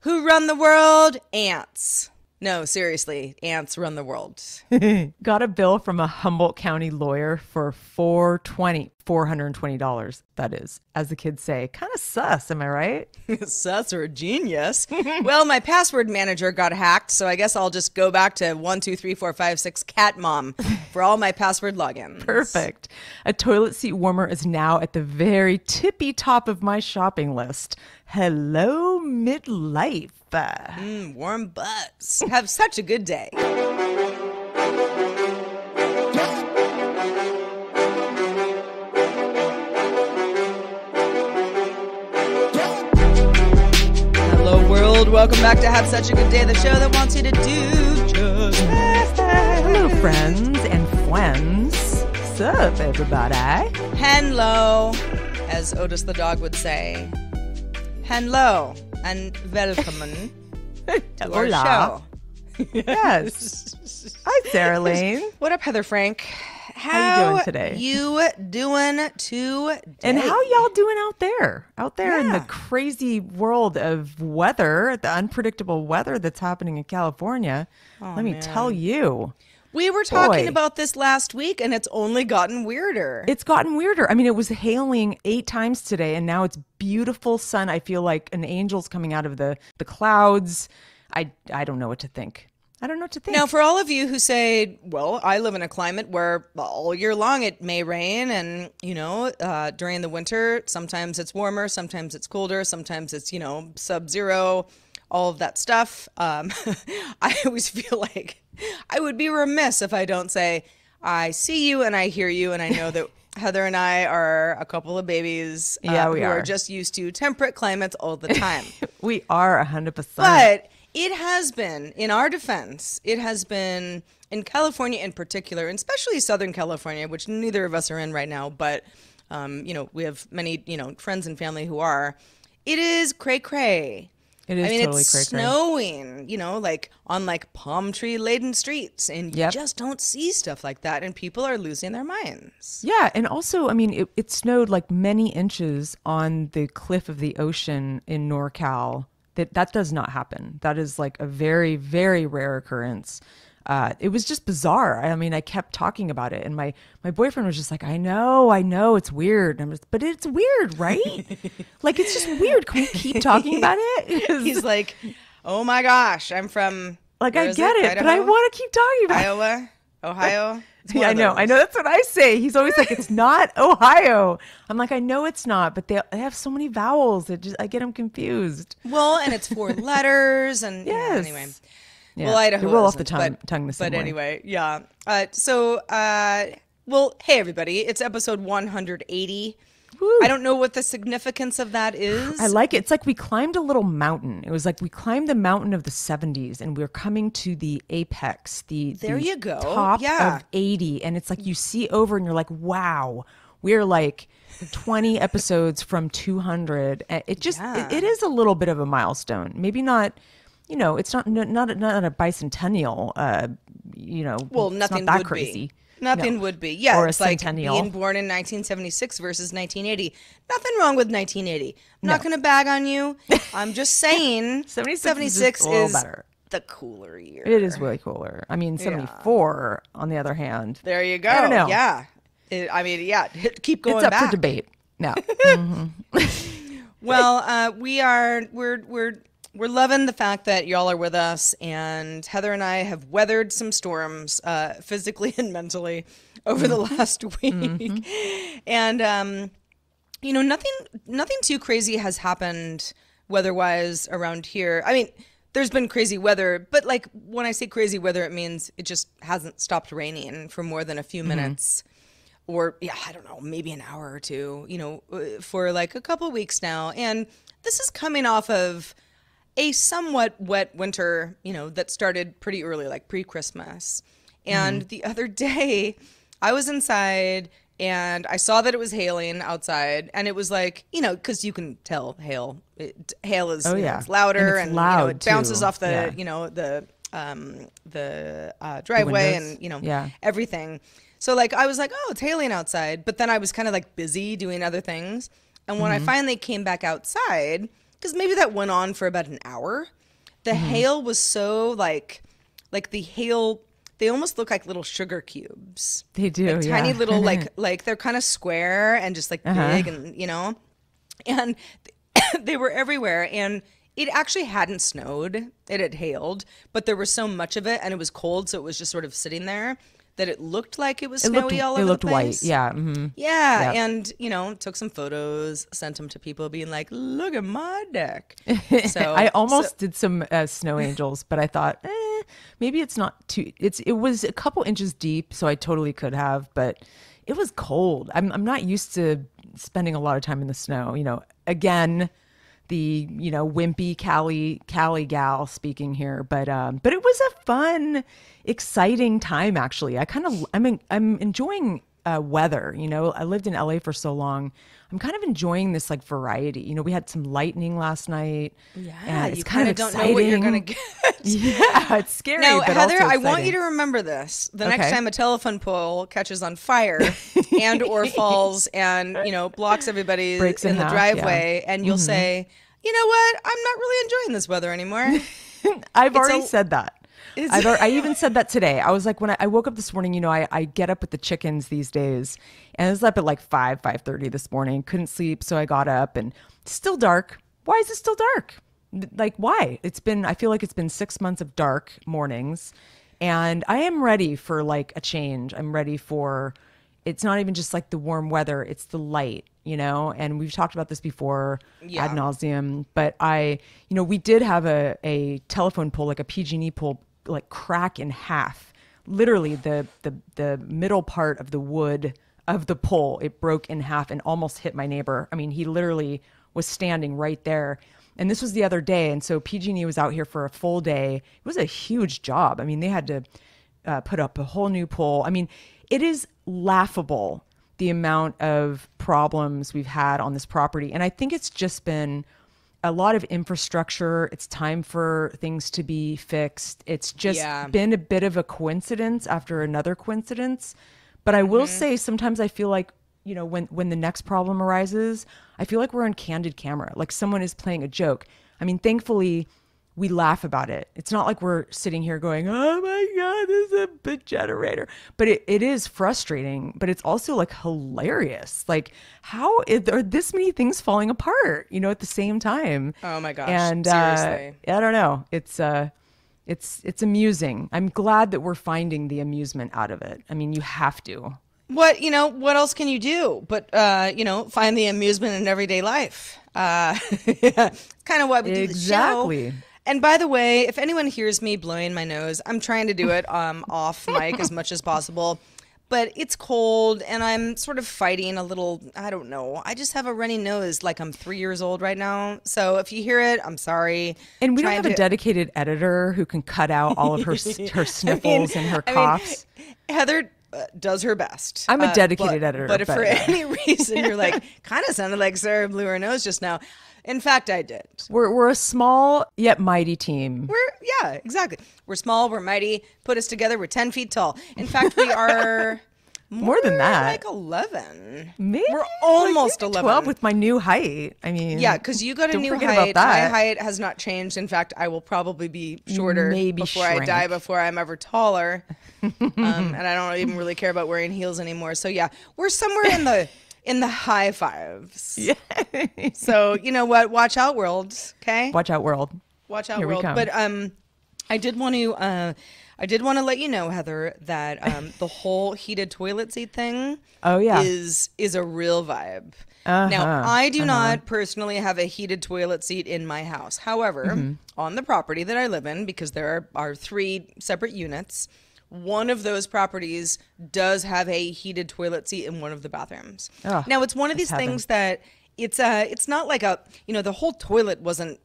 Who run the world? Ants. No, seriously, ants run the world. Got a bill from a Humboldt County lawyer for $420, that is, as the kids say. Kind of sus, am I right? Sus or a genius. Well, my password manager got hacked, so I guess I'll just go back to 123456catmom for all my password logins. Perfect. A toilet seat warmer is now at the very tippy top of my shopping list. Hello, midlife. Warm butts. Have such a good day. Hello, world. Welcome back to Have Such a Good Day, the show that wants you to do just Hello, friends and friends. Sup, everybody? Hello, as Otis the dog would say. Hello and welcome to our show. Yes. Hi, Sarah Lane. What up, Heather Frank? How you doing today? You doing today? And how y'all doing out there? Out there in the crazy world of weather, the unpredictable weather that's happening in California. Let me tell you. We were talking about this last week, and it's only gotten weirder. It's gotten weirder. I mean, it was hailing 8 times today, and now it's beautiful sun. I feel like an angel's coming out of the clouds. I don't know what to think. I don't know what to think. Now, for all of you who say, well, I live in a climate where all year long it may rain, and, during the winter, sometimes it's warmer, sometimes it's colder, sometimes it's, sub-zero, all of that stuff. I always feel like I would be remiss if I don't say, I see you and I hear you, and I know that Heather and I are a couple of babies we who are are just used to temperate climates all the time. We are 100%. But it has been, in our defense, it has been in California in particular, and especially Southern California, which neither of us are in right now, but, we have many, friends and family who are. It is cray-cray. It is totally it's cray-cray. Snowing, like on palm tree laden streets, and you just don't see stuff like that, and people are losing their minds. Yeah, and also, I mean, it snowed like many inches on the cliff of the ocean in NorCal. That does not happen. That is like a very, very rare occurrence. It was just bizarre. I mean, I kept talking about it, and my boyfriend was just like, I know, it's weird. But it's weird, right? Like, it's just weird. Can we keep talking about it? He's like, oh my gosh, I'm from, like, I get it, but I want to keep talking about Iowa, Ohio. Yeah, I know. That's what I say. He's always like, it's not Ohio. I'm like, I know it's not, but they have so many vowels that I get them confused. Well, and it's 4 letters, and yes. Anyway. Yeah. Well, Idaho they roll off isn't, the tongue the same way. But anyway, yeah. Hey, everybody. It's episode 180. Woo. I don't know what the significance of that is. I like it. It's like we climbed a little mountain. It was like we climbed the mountain of the 70s, and we're coming to the apex, there you go. Top of 80. And it's like you see over and you're like, wow, we're like 20 episodes from 200. It just, it is a little bit of a milestone. Maybe not, it's not a bicentennial, well, it's nothing not that would crazy. Be. Nothing would be. Yeah, or it's a like centennial. being born in 1976 versus 1980. Nothing wrong with 1980. I'm not going to bag on you. I'm just saying 76 is better. The cooler year. It is way cooler. I mean, 74, on the other hand. There you go. I don't know. Yeah. Keep going back. It's up back. for debate. No. Well, we're loving the fact that y'all are with us, and Heather and I have weathered some storms, physically and mentally, over the last week. And nothing too crazy has happened weather-wise around here. I mean, there's been crazy weather, but like when I say crazy weather, it means it just hasn't stopped raining for more than a few minutes. Or, I don't know, maybe an hour or two, for like a couple weeks now. And this is coming off of a somewhat wet winter, that started pretty early, like pre-Christmas. And the other day, I was inside and I saw that it was hailing outside. And it was like, because you can tell hail. Hail is it's louder, and it's loud, it bounces too. off the, driveway and, everything. So like I was like, oh, it's hailing outside. But then I was kind of like busy doing other things. And when I finally came back outside, because maybe that went on for about an hour. The hail was so like the hail, they almost look like little sugar cubes. They do, like tiny little like they're kind of square and just like big, and and they were everywhere. And it actually hadn't snowed, it had hailed, but there was so much of it and it was cold, so it was just sort of sitting there that it looked like it was snowy all over the place. It looked white, yeah. Mm-hmm. Yeah, and took some photos, sent them to people, being like, "Look at my deck." So I almost did some snow angels, but I thought, maybe it's not too. It was a couple inches deep, so I totally could have, but it was cold. I'm not used to spending a lot of time in the snow. Again, the wimpy Cali gal speaking here, but it was a fun, exciting time actually. I'm enjoying weather. I lived in LA for so long. I'm kind of enjoying this like variety. We had some lightning last night. Yeah, it's you kind of don't know what you're gonna get. Yeah, it's scary. Now, but Heather, also I want exciting. you to remember this. The next time a telephone pole catches on fire and or falls and blocks everybody Breaks in in the half, driveway, and you'll say, "You know what? I'm not really enjoying this weather anymore." I've already said that. Is I even said that today. I was like, when I woke up this morning, I get up with the chickens these days, and I was up at like 5:30 this morning. Couldn't sleep, so I got up, and it's still dark. Why is it still dark? Like, why? I feel like it's been 6 months of dark mornings, and I am ready for like a change. I'm ready for, it's not even just like the warm weather, it's the light, and we've talked about this before ad nauseum, but we did have a telephone pole, like a PG&E pole, like crack in half. Literally the middle part of the wood of the pole, it broke in half and almost hit my neighbor. I mean, he literally was standing right there. And this was the other day. And so PG&E was out here for a full day. It was a huge job. I mean, they had to put up a whole new pole. I mean, it is laughable, the amount of problems we've had on this property. And I think it's just been a lot of infrastructure. It's time for things to be fixed. It's just been a bit of a coincidence after another coincidence. But I will say, sometimes I feel like, when the next problem arises, I feel like we're on candid camera, like someone is playing a joke. I mean, thankfully, we laugh about it. It's not like we're sitting here going, "Oh my God, this is a big generator." But it is frustrating, but it's also like hilarious. Like, how are this many things falling apart, at the same time? Oh my gosh, and seriously. I don't know. It's amusing. I'm glad that we're finding the amusement out of it. I mean, you have to. What else can you do but find the amusement in everyday life? It's kind of why we do the show. Exactly. And by the way, if anyone hears me blowing my nose, I'm trying to do it off mic as much as possible. But it's cold and I'm sort of fighting a little, I don't know. I just have a runny nose like I'm 3 years old right now. So if you hear it, I'm sorry. And we don't have a dedicated editor who can cut out all of her sniffles and her coughs. Heather does her best. I'm a dedicated editor. But if for any reason you're like, kind of sounded like Sarah blew her nose just now. In fact, I did. We're a small yet mighty team. Yeah, exactly. We're small, we're mighty. Put us together, we're 10 feet tall. In fact, we are more than that. Like 11. Maybe we're almost like 11. 12 with my new height. I mean, yeah, because you got a new height. My height has not changed. In fact, I will probably be shorter before I die, before I'm ever taller. And I don't even really care about wearing heels anymore. So yeah, we're somewhere in the high fives. Yeah. So you know what? Watch out, world. Okay. Watch out, world. Watch out, world. But I did want to let you know, Heather, that the whole heated toilet seat thing. Oh yeah. Is a real vibe. Now, I do not personally have a heated toilet seat in my house. However, on the property that I live in, because there are 3 separate units, one of those properties does have a heated toilet seat in one of the bathrooms. Oh, now, it's one of these things that it's not like the whole toilet wasn't,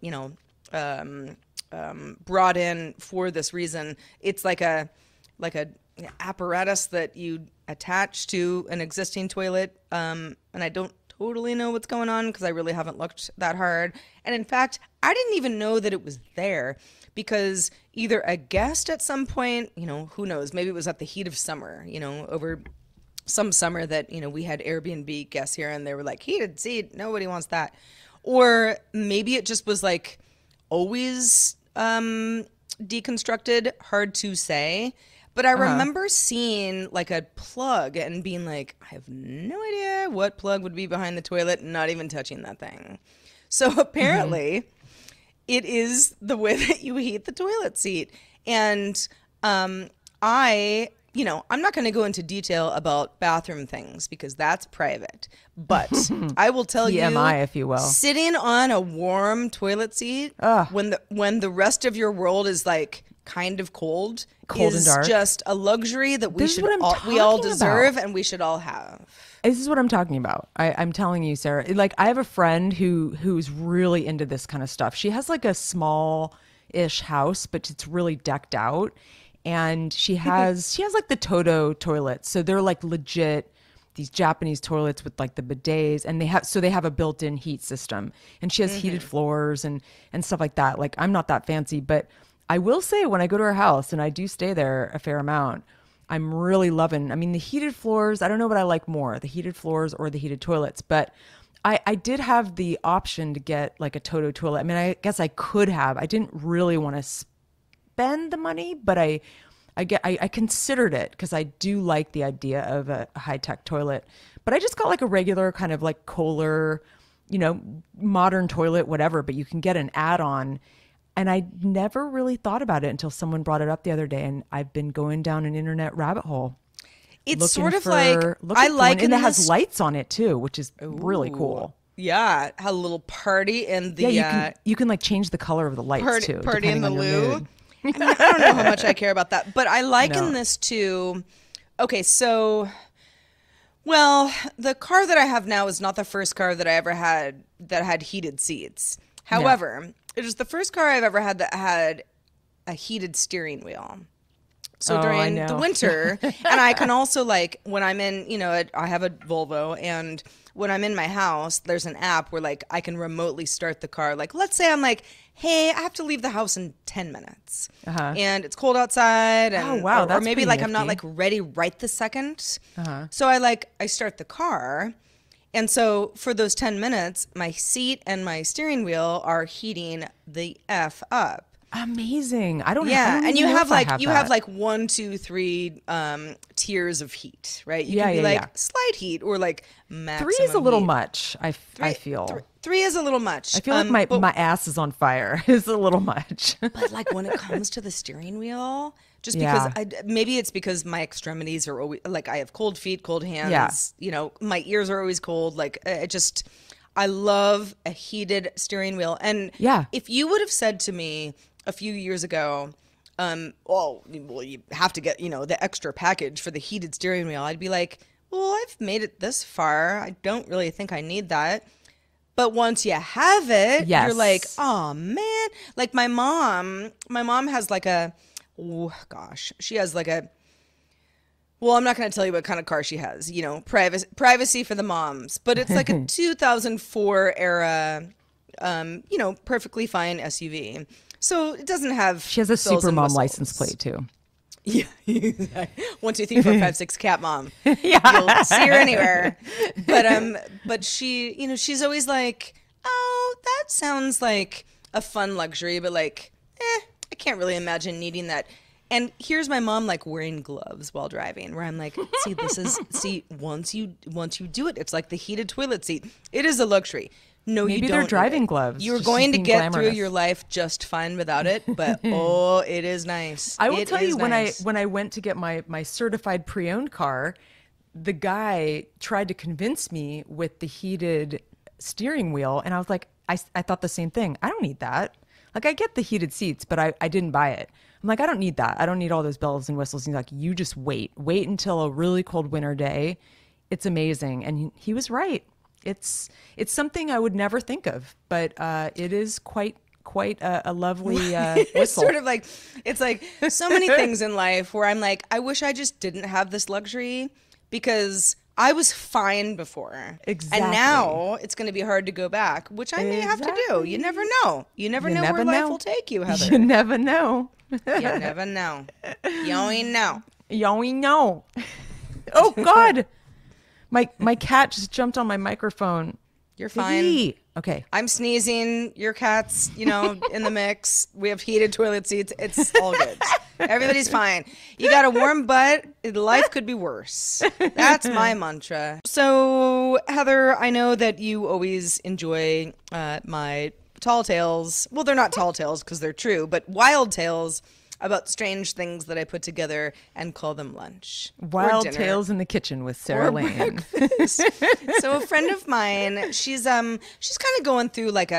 brought in for this reason. It's like a apparatus that you attach to an existing toilet. And I don't totally know what's going on because I really haven't looked that hard. And in fact, I didn't even know that it was there because either a guest at some point, who knows, maybe it was at the heat of summer, over some summer that, we had Airbnb guests here and they were like, heated seat, nobody wants that. Or maybe it just was like always deconstructed, hard to say. But I remember seeing like a plug and being like, I have no idea what plug would be behind the toilet, not even touching that thing. So apparently it is the way that you heat the toilet seat. And I'm not going to go into detail about bathroom things because that's private. But I will tell you, TMI, if you will, sitting on a warm toilet seat when the rest of your world is like kind of cold and dark, just a luxury that we all deserve and we should all have. This is what I'm talking about. I'm telling you, Sarah. Like, I have a friend who's really into this kind of stuff. She has like a small-ish house, but it's really decked out. And she has like the Toto toilets. So they're like legit these Japanese toilets with like the bidets, and they have a built-in heat system. And she has heated floors and stuff like that. Like, I'm not that fancy, but I will say when I go to her house, and I do stay there a fair amount, I'm really loving. I mean, the heated floors, I don't know what I like more, the heated floors or the heated toilets, but I did have the option to get like a Toto toilet. I mean, I guess I could have. I didn't really want to spend the money, but I considered it because I do like the idea of a high-tech toilet. But I just got like a regular kind of like Kohler, modern toilet, whatever, but you can get an add-on. And I never really thought about it until someone brought it up the other day, and I've been going down an internet rabbit hole. It's sort of like, I like it. And it has lights on it too, which is really cool. Yeah, had a little party in the... Yeah, you can like change the color of the lights too. Party in the loo. I mean, I don't know how much I care about that, but I liken this to... Okay, so... Well, the car that I have now is not the first car that I ever had that had heated seats. However, it is the first car I've ever had that had a heated steering wheel. So during the winter, and I can also like when I'm in, I have a Volvo, and when I'm in my house, there's an app where like I can remotely start the car. Like, let's say I'm like, hey, I have to leave the house in 10 minutes and it's cold outside. And, or maybe like I'm not like ready right this second. So I start the car. And so for those 10 minutes, my seat and my steering wheel are heating the F up. Amazing. I don't and you have like 1, 2, 3 tiers of heat, right? You can be slight heat or like maximum 3 is a little heat. Much, I feel. 3 is a little much. I feel like my ass is on fire. It's a little much. But like when it comes to the steering wheel, just because maybe it's because my extremities are always like I have cold feet, cold hands, my ears are always cold. Like I love a heated steering wheel. And if you would have said to me a few years ago, you have to get, the extra package for the heated steering wheel, I'd be like, well, I've made it this far. I don't really think I need that. But once you have it, you're like, oh man. Like my mom has like she has like I'm not going to tell you what kind of car she has, privacy for the moms, but it's like a 2004 era, perfectly fine SUV. So it doesn't have. She has a super mom license plate too. Yeah, 1, 2, 3, 4, 5, 6 cat mom. You'll see her anywhere. But she, she's always like, oh, that sounds like a fun luxury, but like, I can't really imagine needing that. And here's my mom like wearing gloves while driving, where I'm like, once you do it, it's like the heated toilet seat. It is a luxury. No, maybe you don't. They're driving gloves. You're going to get through your life just fine without it, but it is nice. I will tell you, when I went to get my certified pre-owned car, the guy tried to convince me with the heated steering wheel, and I was like, I thought the same thing. I don't need that. Like, I get the heated seats, but I didn't buy it. I'm like, I don't need that. I don't need all those bells and whistles. And he's like, you just wait until a really cold winter day. It's amazing. And he was right. It's something I would never think of, but it is quite a lovely whistle. It's sort of like, it's like so many things in life where I'm like, I wish I just didn't have this luxury because I was fine before. Exactly. And now it's going to be hard to go back, which I may have to do. You never know. You never know where life will take you, Heather. You never know. You never know. You ain't know. You ain't know. Oh, God. My cat just jumped on my microphone. You're fine. Okay. I'm sneezing. Your cat's, in the mix. We have heated toilet seats. It's all good. Everybody's fine. You got a warm butt. Life could be worse. That's my mantra. So, Heather, I know that you always enjoy my tall tales. Well, they're not tall tales because they're true, but wild tales about strange things that I put together and call them lunch. Wild Tales in the Kitchen with Sarah Lane. So a friend of mine, she's kind of going through like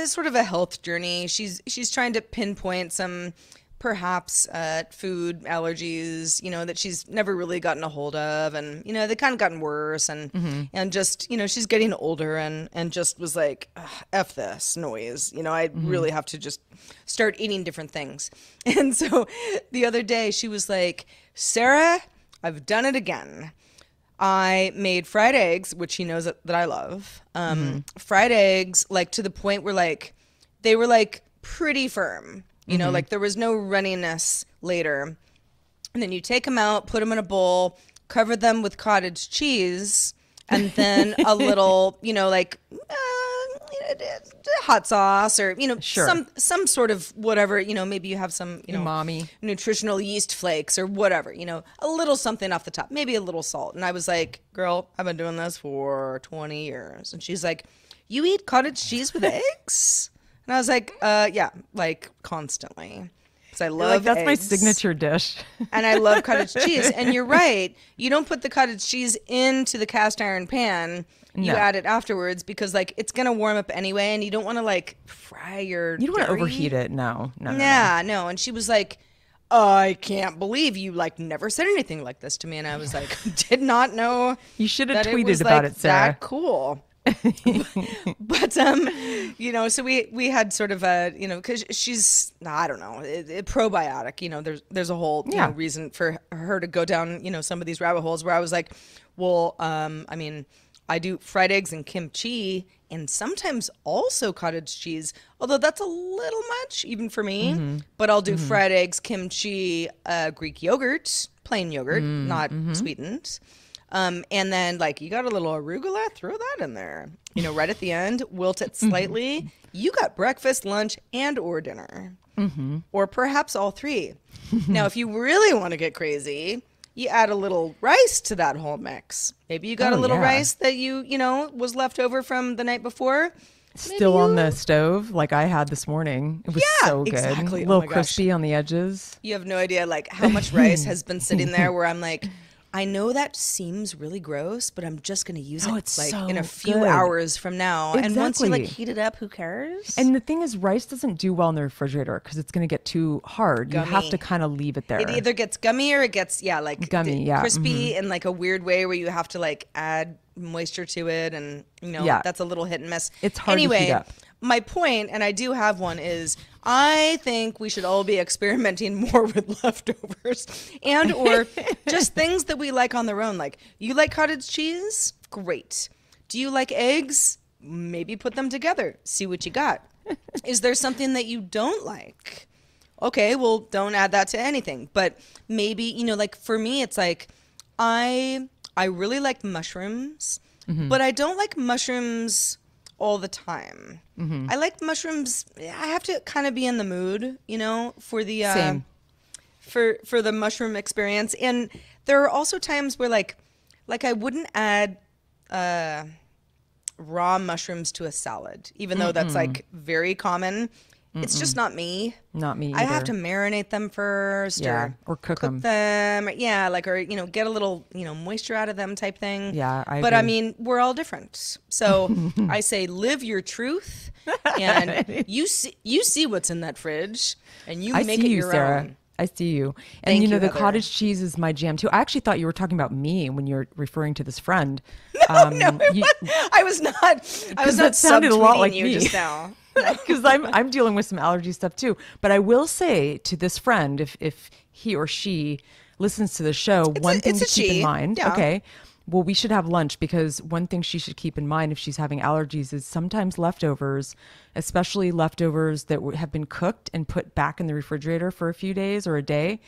sort of a health journey. She's trying to pinpoint some perhaps food allergies, that she's never really gotten a hold of, and they kind of gotten worse, and just she's getting older, and just was like, F this noise, I really have to just start eating different things. And so the other day she was like, Sarah, I've done it again. I made fried eggs, which she knows that I love. Fried eggs, like to the point where like they were like pretty firm. Like there was no runniness later. And then you take them out, put them in a bowl, cover them with cottage cheese, and then a little, hot sauce or, Sure. some sort of whatever, maybe you have some, Umami. nutritional yeast flakes or whatever, a little something off the top, maybe a little salt. And I was like, girl, I've been doing this for 20 years. And she's like, you eat cottage cheese with eggs? And I was like, yeah, like constantly. Because I love that's eggs. my signature dish. And I love cottage cheese. And you're right. You don't put the cottage cheese into the cast iron pan. You add it afterwards because like it's going to warm up anyway. And you don't want to like fry your You don't want to dairy. overheat it. No. Yeah, no. And she was like, I can't believe you like never said anything like this to me. And I was like, did not know. You should have that tweeted it was, about like, it, Sarah. That cool. but so we had sort of a, because she's, I don't know, probiotic, there's a whole reason for her to go down, some of these rabbit holes where I was like, well, I mean, I do fried eggs and kimchi and sometimes also cottage cheese, although that's a little much even for me, but I'll do fried eggs, kimchi, Greek yogurt, plain yogurt, not sweetened. And then like you got a little arugula, throw that in there, right at the end, wilt it slightly. You got breakfast, lunch, and or dinner, or perhaps all three. Now, if you really want to get crazy, you add a little rice to that whole mix. Maybe you got a little rice that you was left over from the night before. Still on the stove like I had this morning. It was so good. Exactly. A little crispy on the edges. You have no idea like how much rice has been sitting there where I'm like, I know that seems really gross, but I'm just going to use it it's like so in a few good. hours from now. And once you like Exactly. heat it up, who cares? And the thing is, rice doesn't do well in the refrigerator because it's going to get too hard. You have Gummy. to kind of leave it there. It either gets gummy or it gets like Gummy, yeah. crispy in like a weird way where you have to like add moisture to it, and that's a little hit and miss. It's hard to heat up. My point, and I do have one, is I think we should all be experimenting more with leftovers and or just things that we like on their own. Like, you like cottage cheese? Great. Do you like eggs? Maybe put them together. See what you got. Is there something that you don't like? Okay, well, don't add that to anything. But maybe, like for me, it's like I really like mushrooms, but I don't like mushrooms all the time. I like mushrooms. I have to kind of be in the mood, for the Same. for the mushroom experience. And there are also times where like I wouldn't add raw mushrooms to a salad, even though that's like very common. It's just not me. Not me either. I have to marinate them first, or cook them. Yeah, like, or get a little moisture out of them type thing. Yeah, I but agree. I mean, we're all different. So I say, live your truth, and you see what's in that fridge, and you make it your Sarah. own. I see you. And Thank you, the Heather. cottage cheese is my jam too. I actually thought you were talking about me when you're referring to this friend. No, I was not. I was not that sounded a lot subtweeting like you me. just now. Because I'm dealing with some allergy stuff too. But I will say to this friend, if he or she listens to the show, one thing to keep in mind. Yeah. Okay. Well, we should have lunch because one thing she should keep in mind if she's having allergies is sometimes leftovers, especially leftovers that have been cooked and put back in the refrigerator for a few days or a day,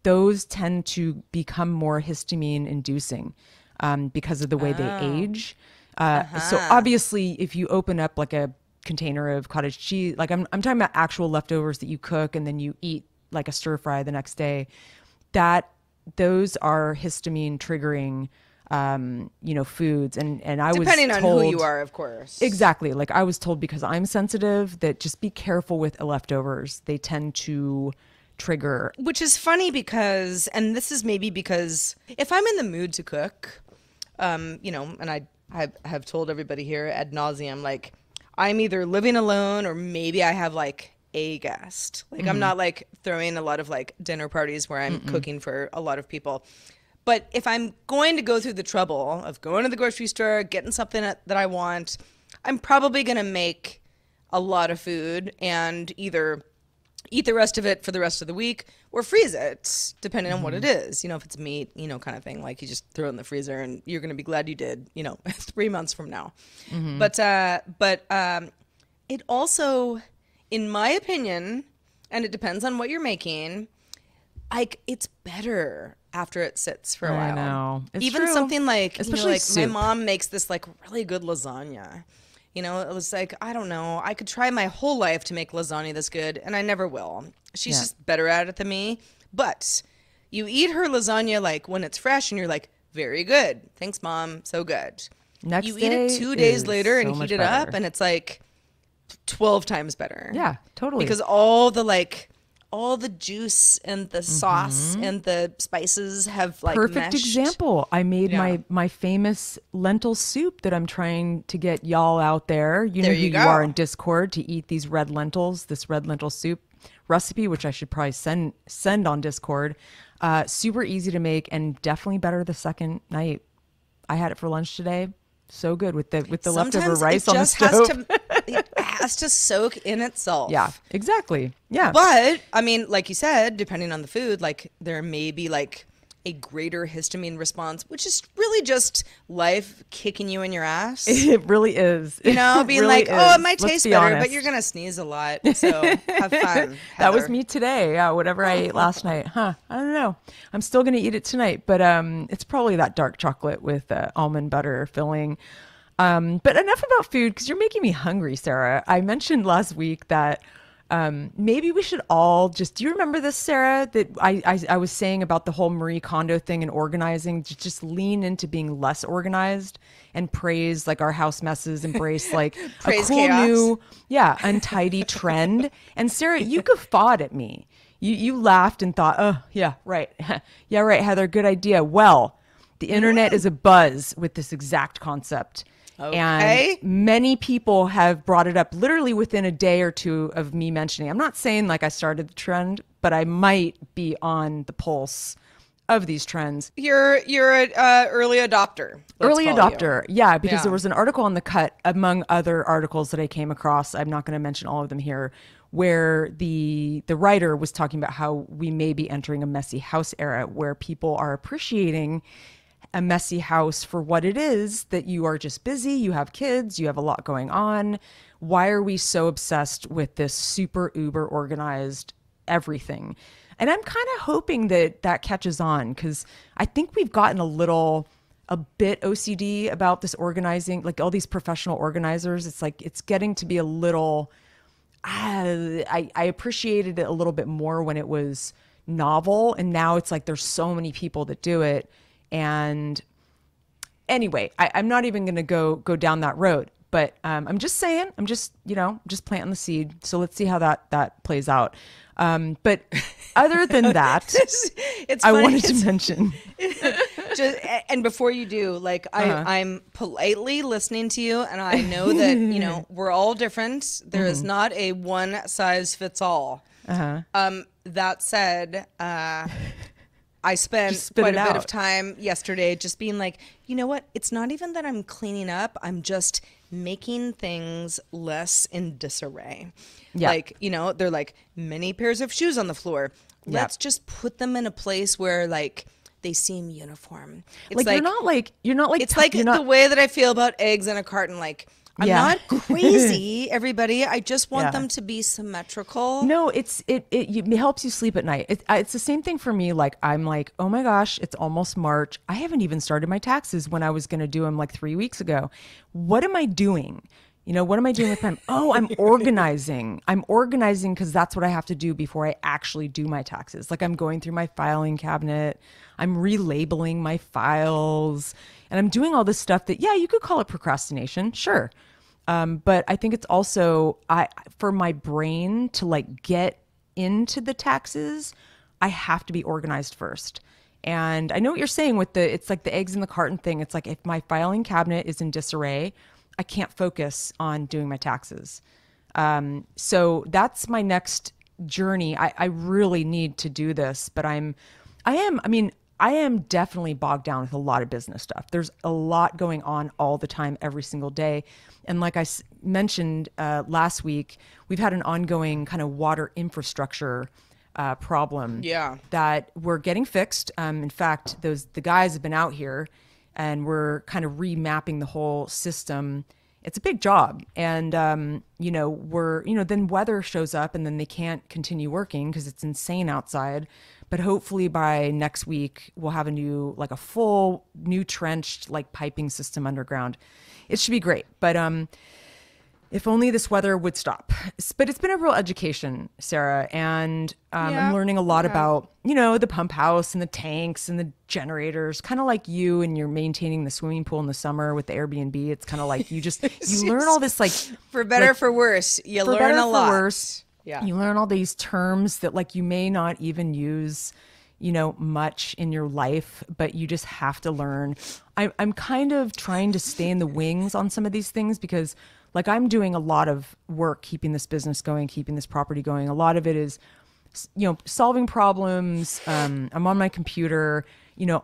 those tend to become more histamine inducing because of the way they age. So obviously, if you open up like a container of cottage cheese, like I'm talking about actual leftovers that you cook and then you eat like a stir fry the next day, that those are histamine triggering, foods. And I was Depending on told, who you are, of course. exactly. Like I was told, because I'm sensitive, that just be careful with leftovers. They tend to trigger. Which is funny because, and this is maybe because if I'm in the mood to cook, and I have told everybody here ad nauseum, like I'm either living alone or maybe I have like a guest. Like I'm not like throwing a lot of like dinner parties where I'm cooking for a lot of people. But if I'm going to go through the trouble of going to the grocery store, getting something that I want, I'm probably going to make a lot of food and either eat the rest of it for the rest of the week or freeze it, depending on what it is. You know, if it's meat, kind of thing, like you just throw it in the freezer and you're going to be glad you did, 3 months from now. But it also, in my opinion, and it depends on what you're making, like it's better after it sits for a while. I know. It's Even true. something like, especially like soup. my mom makes this like really good lasagna. It was like, I don't know. I could try my whole life to make lasagna this good, and I never will. She's just better at it than me. But you eat her lasagna like when it's fresh, and you're like, very good. Thanks, Mom. So good. Next you eat it day 2 days is later and so heat much it up, better. and it's like 12 times better. Yeah, totally. Because all the juice and the sauce and the spices have like Perfect meshed. example. I made Yeah. my famous lentil soup that I'm trying to get y'all out there. You know There who you you go. are in Discord to eat these red lentils, this red lentil soup recipe, which I should probably send on Discord. Super easy to make and definitely better the second night. I had it for lunch today. So good with the leftover Sometimes rice it on the just stove. it has to soak in itself. Yeah, exactly. Yeah. But I mean, like you said, depending on the food, like there may be like a greater histamine response, which is really just life kicking you in your ass. It really is. Being really like, is. oh, it might Let's taste be better, but honest. you're gonna sneeze a lot. So have fun. That was Heather. me today. Yeah, whatever I ate last night. I don't know. I'm still gonna eat it tonight, but it's probably that dark chocolate with almond butter filling. But enough about food, because you're making me hungry, Sarah. I mentioned last week that maybe we should all just, do you remember this, Sarah, that I was saying about the whole Marie Kondo thing and organizing, just lean into being less organized and praise like our house messes, embrace like a Praise cool chaos. new, untidy trend. And Sarah, you guffawed at me. You laughed and thought, oh, yeah, right. Yeah, right, Heather, good idea. Well, the internet is abuzz with this exact concept. Okay. And many people have brought it up literally within a day or two of me mentioning. I'm not saying like I started the trend, but I might be on the pulse of these trends. You're an early adopter. Let's Early call adopter. Yeah, because Yeah. there was an article on The Cut, among other articles that I came across. I'm not going to mention all of them here, where the writer was talking about how we may be entering a messy house era where people are appreciating a messy house for what it is, that you are just busy, you have kids, you have a lot going on. Why are we so obsessed with this super uber organized everything? And I'm kind of hoping that that catches on, because I think we've gotten a bit OCD about this organizing, like all these professional organizers. It's like, it's getting to be a little, I appreciated it a little bit more when it was novel. And now it's like, there's so many people that do it. And anyway, I'm not even going to go down that road, but I'm just saying, I'm just planting the seed. So let's see how that plays out. But other than that, It's I funny. wanted to mention. And before you do, like I'm politely listening to you, and I know that we're all different. There is not a one size fits all. That said, I spent spit quite it a bit out. of time yesterday just being like, you know what? It's not even that I'm cleaning up. I'm just making things less in disarray. Yeah. Like, they're like many pairs of shoes on the floor. Let's just put them in a place where like they seem uniform. It's Like, you're not like it's like you're not, the way that I feel about eggs in a carton. Like, I'm Yeah. not crazy, everybody. I just want Yeah. them to be symmetrical. No, it helps you sleep at night. It's the same thing for me. Like I'm like, oh my gosh, it's almost March. I haven't even started my taxes when I was going to do them like 3 weeks ago. What am I doing? What am I doing with time? Oh, I'm organizing. I'm organizing because that's what I have to do before I actually do my taxes. Like I'm going through my filing cabinet. I'm relabeling my files, and I'm doing all this stuff that, yeah, you could call it procrastination. Sure. But I think it's also for my brain to like get into the taxes, I have to be organized first. And I know what you're saying with it's like the eggs in the carton thing. It's like if my filing cabinet is in disarray, I can't focus on doing my taxes. So that's my next journey. I really need to do this, but I am definitely bogged down with a lot of business stuff. There's a lot going on all the time, every single day. And like I mentioned last week, we've had an ongoing kind of water infrastructure problem that we're getting fixed. In fact, the guys have been out here and we're kind of remapping the whole system. It's a big job. And, then weather shows up and then they can't continue working because it's insane outside. But hopefully by next week, we'll have a full new trenched like piping system underground. It should be great. But if only this weather would stop. But it's been a real education, Sarah. And I'm learning a lot about, the pump house and the tanks and the generators, kind of like you and you're maintaining the swimming pool in the summer with the Airbnb. It's kind of like you learn all this, like, for better, for worse, you learn a lot. Yeah. You learn all these terms that like you may not even use, much in your life, but you just have to learn. I'm kind of trying to stay in the wings on some of these things because like I'm doing a lot of work keeping this business going, keeping this property going. A lot of it is, solving problems. I'm on my computer.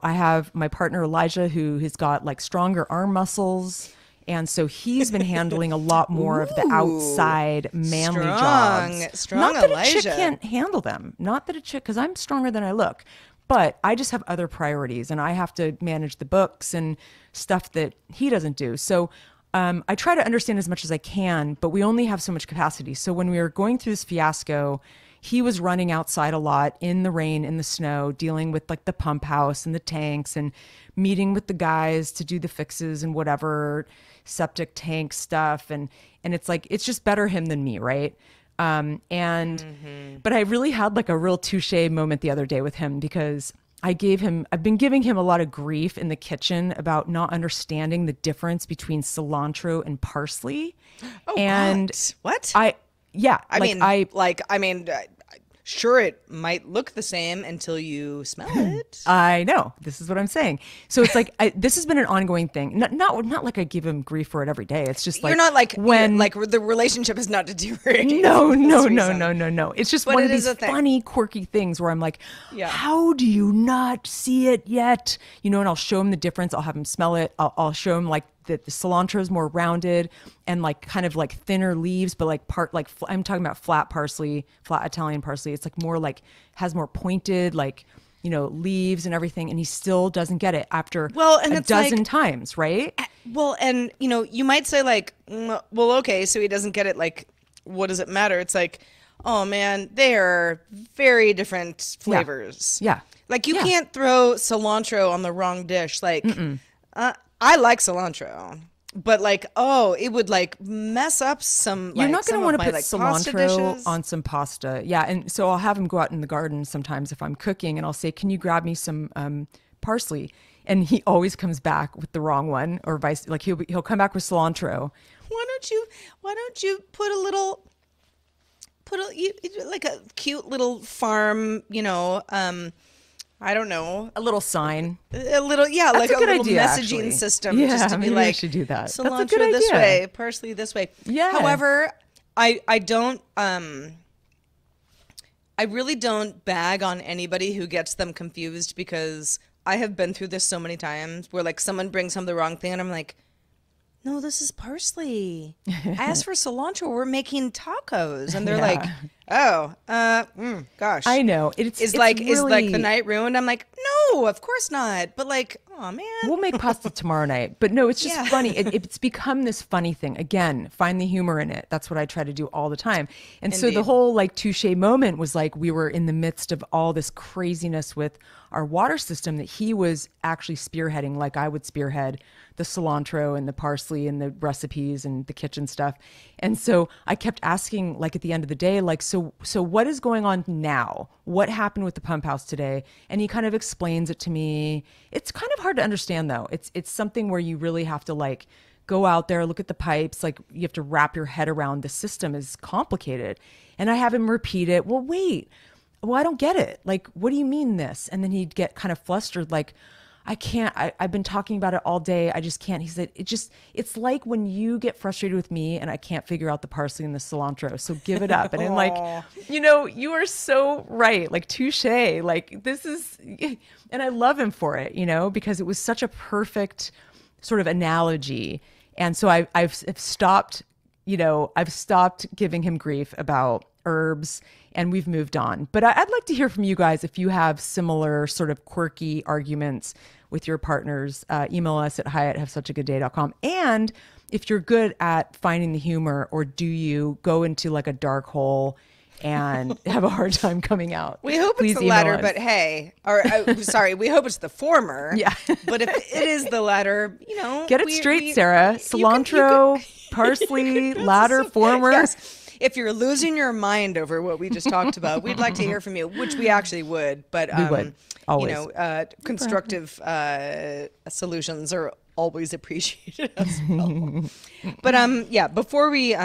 I have my partner Elijah who has got like stronger arm muscles. And so he's been handling a lot more of the outside manly jobs. Strong Not that Elijah. a chick can't handle them. Not that a chick, because I'm stronger than I look. But I just have other priorities and I have to manage the books and stuff that he doesn't do. So I try to understand as much as I can, but we only have so much capacity. So when we were going through this fiasco, he was running outside a lot in the rain, in the snow, dealing with like the pump house and the tanks and meeting with the guys to do the fixes and whatever septic tank stuff. And it's like, it's just better him than me. Right. But I really had like a real touche moment the other day with him because I've been giving him a lot of grief in the kitchen about not understanding the difference between cilantro and parsley. Oh, and what? Sure, it might look the same until you smell it. I know. This is what I'm saying. So it's like this has been an ongoing thing. Not like I give him grief for it every day. It's just like you're not like when like the relationship is not deteriorating. No. It's just one of these funny, quirky things where I'm like, how do you not see it yet? And I'll show him the difference. I'll have him smell it. I'll show him like that the cilantro is more rounded and like kind of like thinner leaves, but like I'm talking about flat Italian parsley. It's like more like has more pointed like, leaves and everything. And he still doesn't get it after a dozen times. Right. Well, and you might say like, well, okay, so he doesn't get it. Like, what does it matter? It's like, oh man, they are very different flavors. Yeah. Like you can't throw cilantro on the wrong dish. Like, I like cilantro, but like, it would like mess up some. You're not going to want to put like, cilantro on some pasta. Yeah. And so I'll have him go out in the garden sometimes if I'm cooking and I'll say, can you grab me some parsley? And he always comes back with the wrong one or vice. Like he'll come back with cilantro. Why don't you put like a cute little farm, I don't know. A little sign. A little, That's like a good little idea, messaging actually. system. Yeah, just to be maybe like, I should do that. Cilantro That's a good this idea. way, parsley this way. Yeah. However, I don't, I really don't bag on anybody who gets them confused because I have been through this so many times where like someone brings home the wrong thing and I'm like, no, this is parsley. I asked for cilantro. We're making tacos. And they're like, Oh, gosh. I know. Is It's like really, the night ruined? I'm like, no, of course not. But like, oh man. we'll make pasta tomorrow night. But no, it's just Yeah. funny. It's become this funny thing. Again, find the humor in it. That's what I try to do all the time. And so the Indeed. whole like touche moment was like we were in the midst of all this craziness with our water system that he was actually spearheading, like I would spearhead the cilantro and the parsley and the recipes and the kitchen stuff. And so I kept asking, like at the end of the day, like, so what is going on now? What happened with the pump house today? And he kind of explains it to me. It's kind of hard to understand though. It's something where you really have to like go out there, look at the pipes, like you have to wrap your head around the system is complicated. And I have him repeat it. Well, wait, well, I don't get it. Like, what do you mean this? And then he'd get kind of flustered, like, I can't, I've been talking about it all day. I just can't. He said, it's like when you get frustrated with me and I can't figure out the parsley and the cilantro. So give it up. And I'm like, you are so right. Like touche, like this is, and I love him for it, because it was such a perfect sort of analogy. And so I've stopped, I've stopped giving him grief about herbs and we've moved on. But I'd like to hear from you guys if you have similar sort of quirky arguments with your partners. Email us at hi@havesuchagoodday.com. And if you're good at finding the humor, or do you go into like a dark hole and have a hard time coming out? We hope Please it's the email latter, us. but hey, or sorry, we hope it's the former. Yeah. But if it is the latter, Get it straight, Sarah. Cilantro, parsley, latter, former. Yes. If you're losing your mind over what we just talked about, we'd like to hear from you, which we actually would. But We would. Always. Constructive solutions are always appreciated as well. But yeah, before we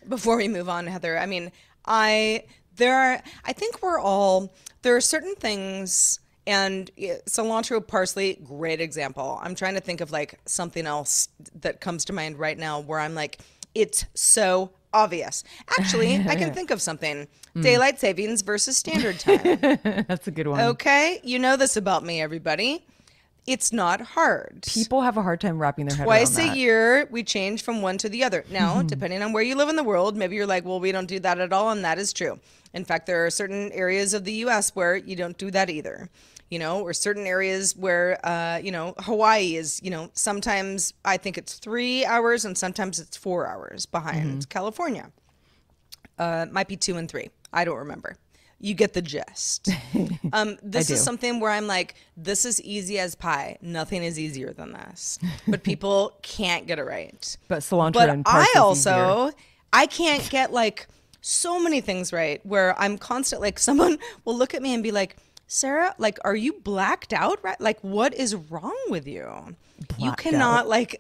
move on, Heather, I mean, I think there are certain things, and cilantro, parsley, great example. I'm trying to think of like something else that comes to mind right now where I'm like, it's so obvious. Actually, I can think of something. Daylight savings versus standard time. That's a good one. Okay, you know this about me, everybody. It's not hard. People have a hard time wrapping their head Twice around a that. year, we change from one to the other. Now, depending on where you live in the world, maybe you're like, well, we don't do that at all, and that is true. In fact, there are certain areas of the U.S. where you don't do that either. Or certain areas where, Hawaii is, sometimes I think it's 3 hours and sometimes it's 4 hours behind California. Might be 2 and 3. I don't remember. You get the gist. This is something where I'm like, this is easy as pie. Nothing is easier than this. But people can't get it right. But cilantro But and parsley I also, I can't get like so many things right where I'm constant, like someone will look at me and be like, Sarah, like, are you blacked out? Right? Like, what is wrong with you? You cannot like,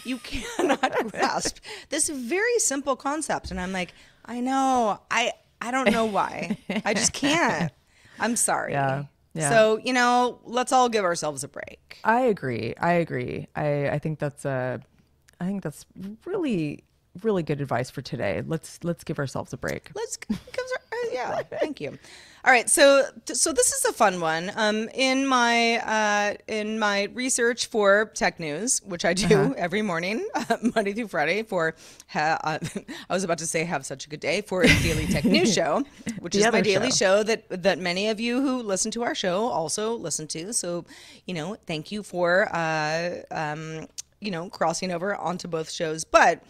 you cannot grasp this very simple concept. And I'm like, I know, I don't know why. I just can't. I'm sorry. Yeah. So, let's all give ourselves a break. I agree. I think that's really, really good advice for today. Let's give ourselves a break. Yeah, thank you. All right, so this is a fun one. In my research for tech news, which I do every morning, Monday through Friday, for I was about to say have such a good day for Daily Tech News Show, which is my daily show that many of you who listen to our show also listen to. So, thank you for crossing over onto both shows. But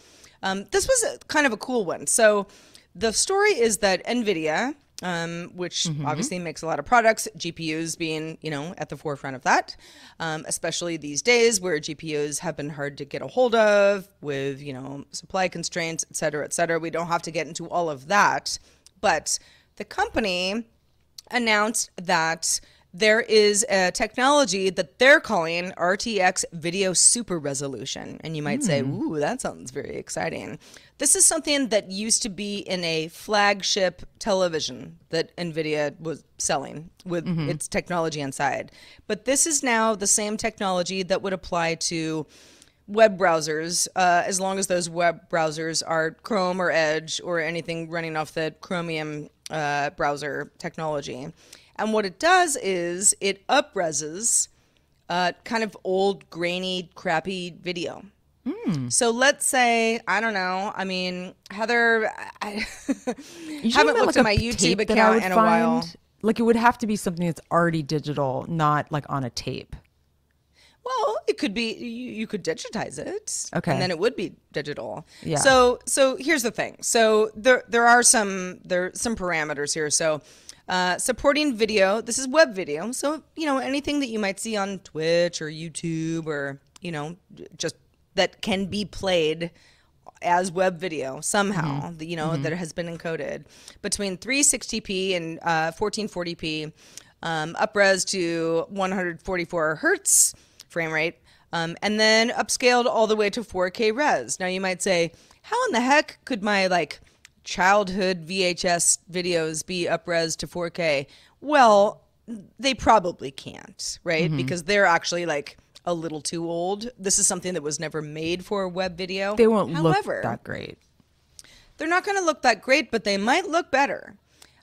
this was kind of a cool one. So the story is that NVIDIA, which obviously makes a lot of products, GPUs being, at the forefront of that, especially these days where GPUs have been hard to get a hold of with, supply constraints, et cetera, et cetera. We don't have to get into all of that. But the company announced that there is a technology that they're calling RTX Video Super Resolution. And you might say, ooh, that sounds very exciting. This is something that used to be in a flagship television that NVIDIA was selling with its technology inside. But this is now the same technology that would apply to web browsers, as long as those web browsers are Chrome or Edge or anything running off the Chromium browser technology. And what it does is it upreses kind of old, grainy, crappy video. So let's say, I don't know. I mean, Heather, I You haven't meant looked like at a my YouTube tape that I account would in a while. find? Like it would have to be something that's already digital, not like on a tape. Well, it could be you could digitize it, and Okay. then it would be digital. Yeah. So here's the thing. So there are some parameters here. So supporting video. This is web video. So anything that you might see on Twitch or YouTube or just that can be played as web video somehow, that has been encoded between 360p and 1440p, upres to 144 hertz frame rate, and then upscaled all the way to 4K res. Now you might say, how in the heck could my childhood VHS videos be upres to 4K? Well, they probably can't, right? Because they're actually a little too old. This is something that was never made for a web video. They won't However, look that great. they're not going to look that great, but they might look better.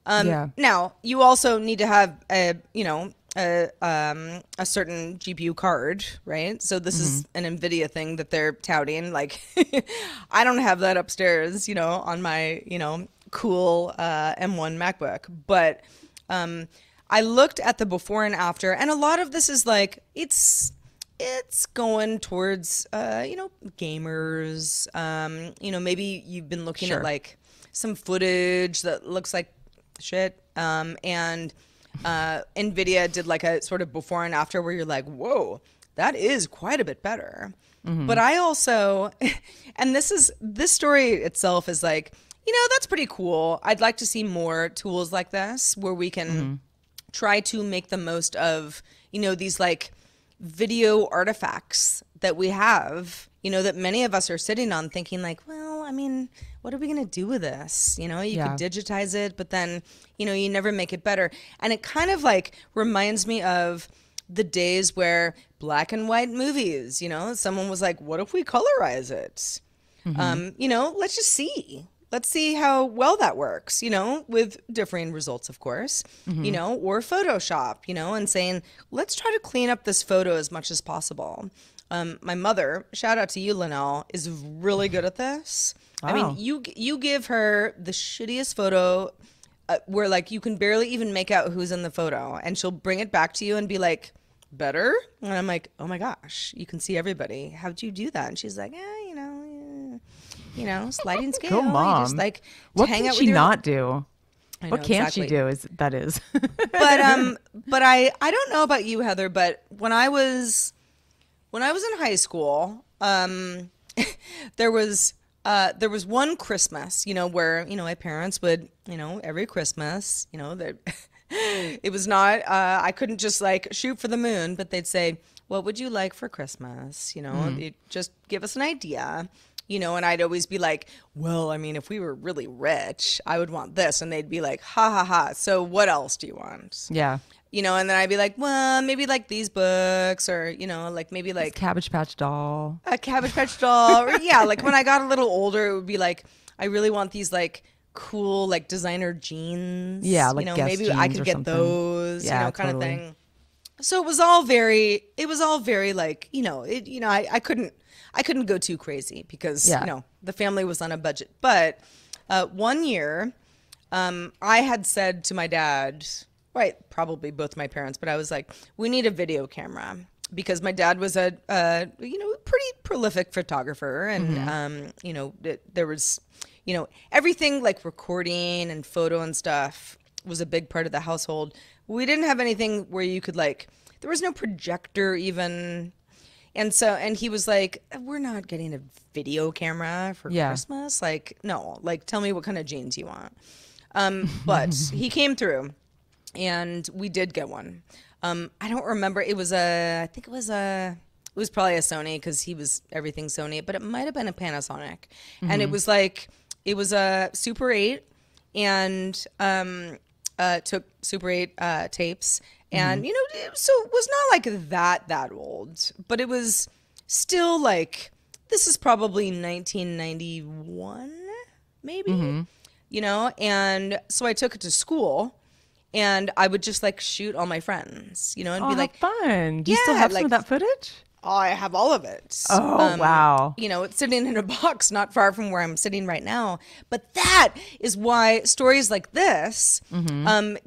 Yeah. Now, you also need to have a certain GPU card, right? So this is an NVIDIA thing that they're touting. I don't have that upstairs, on my, cool M1 MacBook. But I looked at the before and after, and a lot of this is it's going towards, gamers. Maybe you've been looking Sure. at some footage that looks like shit. And NVIDIA did a sort of before and after where you're like, whoa, that is quite a bit better. But I also, and this story itself is that's pretty cool. I'd like to see more tools like this where we can try to make the most of, these video artifacts that we have, that many of us are sitting on thinking well, I mean, what are we going to do with this? You Yeah. could digitize it, but then, you never make it better. And it kind of reminds me of the days where black and white movies, someone was like, what if we colorize it? Let's just see. Let's see how well that works, with differing results, of course, or Photoshop, and saying, let's try to clean up this photo as much as possible. My mother, shout out to you, Linnell, is really good at this. I Wow. mean, you give her the shittiest photo where you can barely even make out who's in the photo, and she'll bring it back to you and be like, better? And I'm like, oh my gosh, you can see everybody. How'd you do that? And she's like, sliding scale. Go, Mom. You just What hang can out she with your... not do? I What know, can't exactly. she do? That is. But I don't know about you, Heather, but when I was in high school, there was one Christmas, where my parents would, every Christmas, that it was not I couldn't just shoot for the moon, but they'd say, what would you like for Christmas? They'd just give us an idea. And I'd always be like, well, I mean, if we were really rich, I would want this. And they'd be like, ha ha ha. So what else do you want? Yeah. And then I'd be like, well, maybe these books, or, maybe Cabbage Patch doll. a Cabbage Patch doll. Or yeah, when I got a little older, it would be I really want these cool, designer jeans. Yeah, Guess maybe I jeans could or get something. those, Yeah, kind totally. of thing. So it was all very I couldn't go too crazy because, Yeah. the family was on a budget. But one year, I had said to my dad, right, probably both my parents, but I was like, we need a video camera, because my dad was a pretty prolific photographer, and there was everything recording and photo and stuff was a big part of the household. We didn't have anything where you could there was no projector even. And he was like, we're not getting a video camera for Yeah. Christmas. No, tell me what kind of jeans you want. But he came through, and we did get one. I don't remember. It was it was probably a Sony, because he was everything Sony, but it might have been a Panasonic. And it was a Super 8, and took Super 8 tapes. And, so it was not that old, but it was still this is probably 1991, maybe, and so I took it to school, and I would just shoot all my friends, and Oh, be how fun. Do you still yeah, have some of that footage? I have all of it. Oh, wow. You know, it's sitting in a box not far from where I'm sitting right now. But that is why stories like this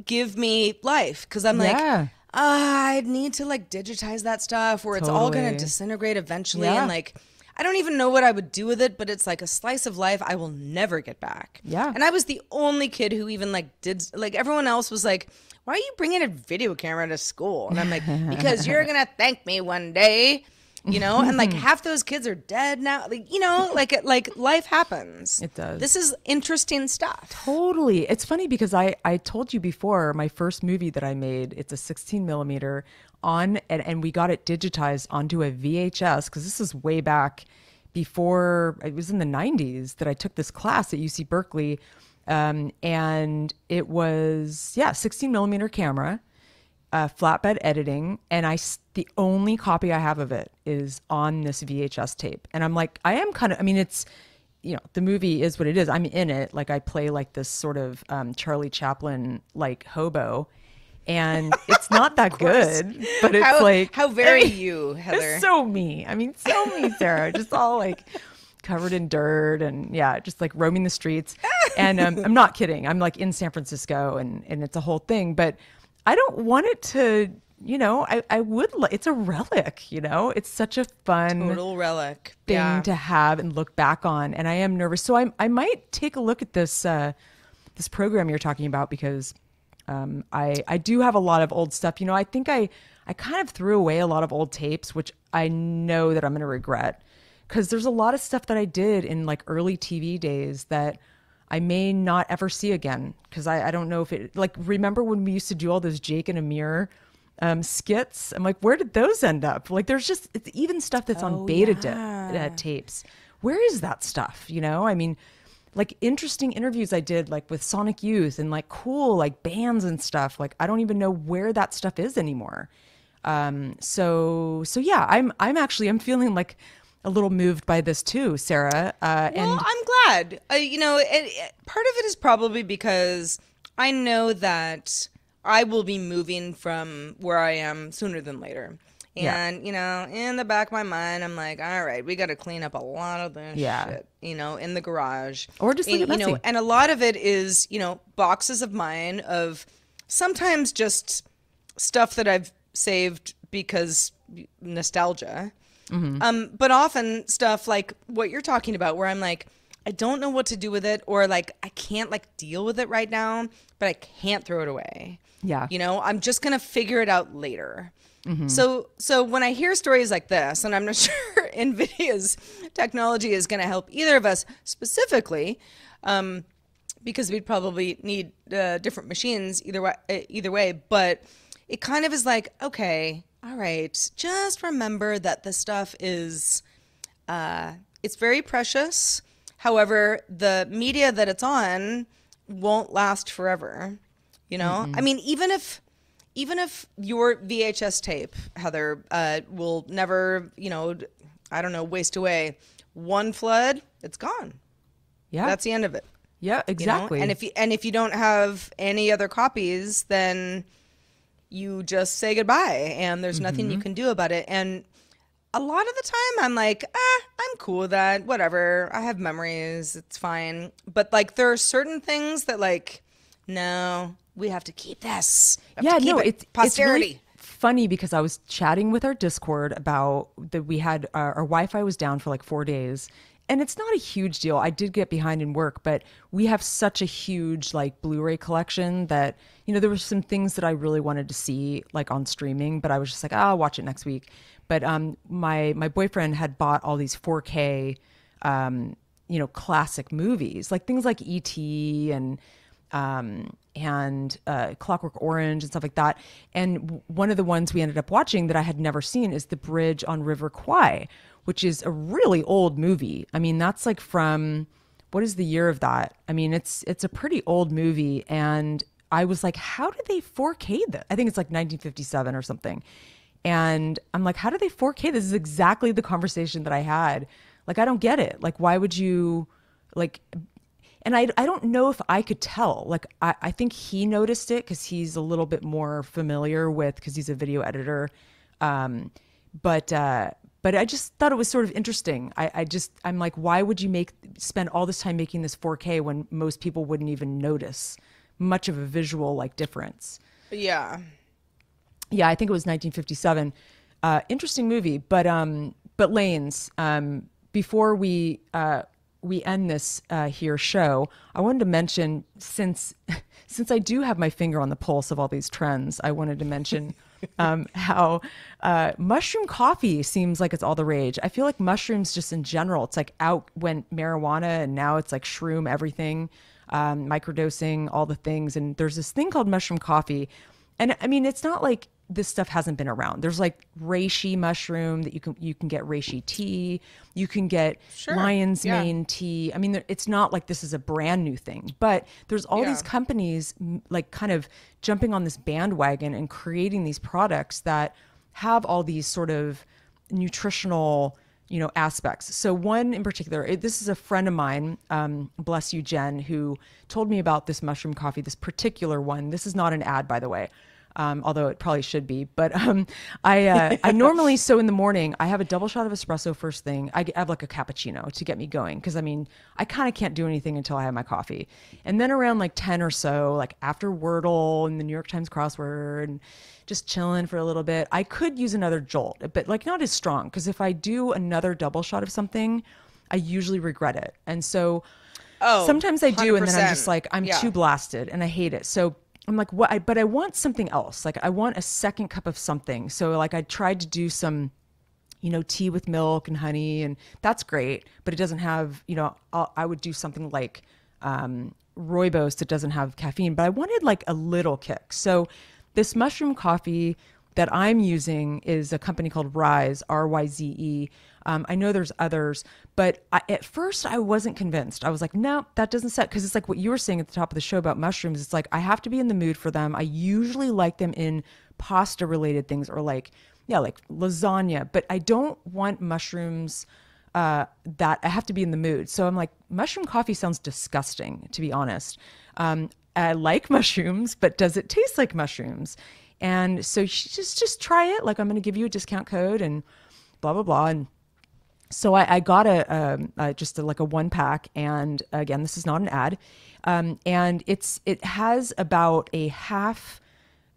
give me life. Because I'm like, Yeah. I need to like digitize that stuff where it's all going to Totally. disintegrate eventually. Yeah. And like, I don't even know what I would do with it, but it's like a slice of life I will never get back. Yeah. And I was the only kid who even like did, like everyone else was like, why are you bringing a video camera to school? And I'm like, because you're going to thank me one day, you know? And like half those kids are dead now. Like, you know, like life happens. It does. This is interesting stuff. Totally. It's funny because I told you before, my first movie that I made, it's a 16 millimeter and we got it digitized onto a VHS because this is way back before, it was in the 90s that I took this class at UC Berkeley. And it was, 16 millimeter camera, flatbed editing. And the only copy I have of it is on this VHS tape. And I'm like, it's, you know, the movie is what it is. I'm in it. Like I play like this sort of Charlie Chaplin like hobo, and it's not that good, but it's how very you, Heather. It's so me. I mean, so me, Sarah. Just all like covered in dirt and just like roaming the streets. And I'm not kidding. I'm like in San Francisco and it's a whole thing, but I don't want it to, you know, I would, it's a relic, you know, it's such a fun Total relic thing to have and look back on. And I am nervous. So I might take a look at this, this program you're talking about because I do have a lot of old stuff. You know, I think I kind of threw away a lot of old tapes, which I know that I'm going to regret because there's a lot of stuff that I did in like early TV days that I may not ever see again. Cause I don't know if it, like, remember when we used to do all those Jake and Amir skits? I'm like, where did those end up? Like, there's just, it's even stuff that's on beta tapes. Where is that stuff? You know, I mean, like interesting interviews I did like with Sonic Youth and like cool like bands and stuff. Like I don't even know where that stuff is anymore. So yeah, I'm feeling like a little moved by this too, Sarah. Well, I'm glad. You know, part of it is probably because I know that I will be moving from where I am sooner than later. And, you know, in the back of my mind, I'm like, all right, we got to clean up a lot of this shit, you know, in the garage. Or just leave it messy. You know, and a lot of it is, you know, boxes of mine of sometimes just stuff that I've saved because nostalgia. But often stuff like what you're talking about where I'm like, I don't know what to do with it, or like I can't like deal with it right now, but I can't throw it away. Yeah. You know, I'm just going to figure it out later. So when I hear stories like this, and I'm not sure NVIDIA's technology is going to help either of us specifically, because we'd probably need different machines either way, but it kind of is like, okay, all right, just remember that this stuff is, it's very precious. However, the media that it's on won't last forever. You know, I mean, even if your VHS tape, Heather, will never, you know, I don't know, waste away. One flood, it's gone. Yeah, that's the end of it. Yeah, exactly. You know? And if you don't have any other copies, then you just say goodbye, and there's nothing you can do about it. And a lot of the time, I'm like, I'm cool with that. Whatever. I have memories. It's fine. But like, there are certain things that like, no, we have to keep this. It's posterity. really funny because I was chatting with our Discord about that we had our Wi-Fi was down for like 4 days, and it's not a huge deal. I did get behind in work, but we have such a huge like Blu-ray collection that, you know, there were some things that I really wanted to see like on streaming, but I was just like, I'll watch it next week. But my boyfriend had bought all these 4K, you know, classic movies, like things like E.T. and Clockwork Orange and stuff like that. And one of the ones we ended up watching that I had never seen is The Bridge on River Kwai, which is a really old movie. I mean, that's like from, what is the year of that? I mean, it's a pretty old movie. And I was like, how did they 4K that? I think it's like 1957 or something. And I'm like, how did they 4K? This is exactly the conversation that I had. Like, I don't get it. Like, why would you like, and I don't know if I could tell. Like, I think he noticed it because he's a little bit more familiar with, because he's a video editor. But But I just thought it was sort of interesting. I'm like, why would you spend all this time making this 4K when most people wouldn't even notice much of a visual like difference? Yeah. Yeah, I think it was 1957. Interesting movie, but Lanes. Before we end this here show, I wanted to mention since I do have my finger on the pulse of all these trends, I wanted to mention how mushroom coffee seems like it's all the rage. I feel like mushrooms just in general, it's like out went marijuana and now it's like shroom everything, microdosing, all the things. And there's this thing called mushroom coffee. And I mean, it's not like this stuff hasn't been around. There's like reishi mushroom that you can get reishi tea. You can get lion's mane tea. I mean, it's not like this is a brand new thing, but there's all these companies like kind of jumping on this bandwagon and creating these products that have all these sort of nutritional, aspects. So one in particular, this is a friend of mine, bless you, Jen, who told me about this mushroom coffee, this particular one. This is not an ad, by the way. Although it probably should be, but I normally, so in the morning, I have a double shot of espresso first thing. I have like a cappuccino to get me going because I mean, I kind of can't do anything until I have my coffee. And then around like 10 or so, like after Wordle and the New York Times crossword and just chilling for a little bit, I could use another jolt, but like not as strong because if I do another double shot of something, I usually regret it. And so sometimes I do, 100%. And then I'm just like, I'm too blasted and I hate it. So I'm like, but I want something else. Like I want a second cup of something. So like I tried to do some, tea with milk and honey, and that's great, but it doesn't have, I would do something like rooibos that doesn't have caffeine, but I wanted like a little kick. So this mushroom coffee that I'm using is a company called Rise, RYZE. I know there's others, but at first I wasn't convinced. I was like, no, that doesn't set, because it's like what you were saying at the top of the show about mushrooms. It's like, I have to be in the mood for them. I usually like them in pasta related things or like lasagna, but I don't want mushrooms that I have to be in the mood. So I'm like, mushroom coffee sounds disgusting, to be honest. I like mushrooms, but does it taste like mushrooms? And so she just try it. Like, I'm going to give you a discount code and blah, blah, blah. And so I got just a 1-pack. And again, this is not an ad. And it has about a half,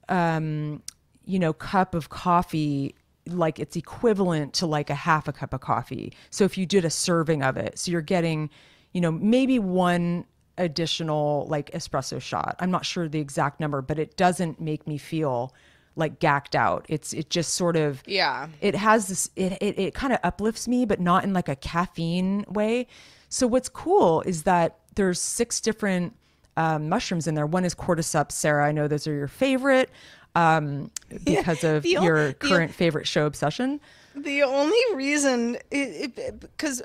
cup of coffee. Like it's equivalent to like a half a cup of coffee. So if you did a serving of it, so you're getting, maybe one additional like espresso shot. I'm not sure the exact number, but it doesn't make me feel like gacked out. It just sort of, it has this, it kind of uplifts me, but not in like a caffeine way. So what's cool is that there's 6 different mushrooms in there. One is cordyceps. Sarah, I know those are your favorite because of your current favorite show obsession. The only reason, because,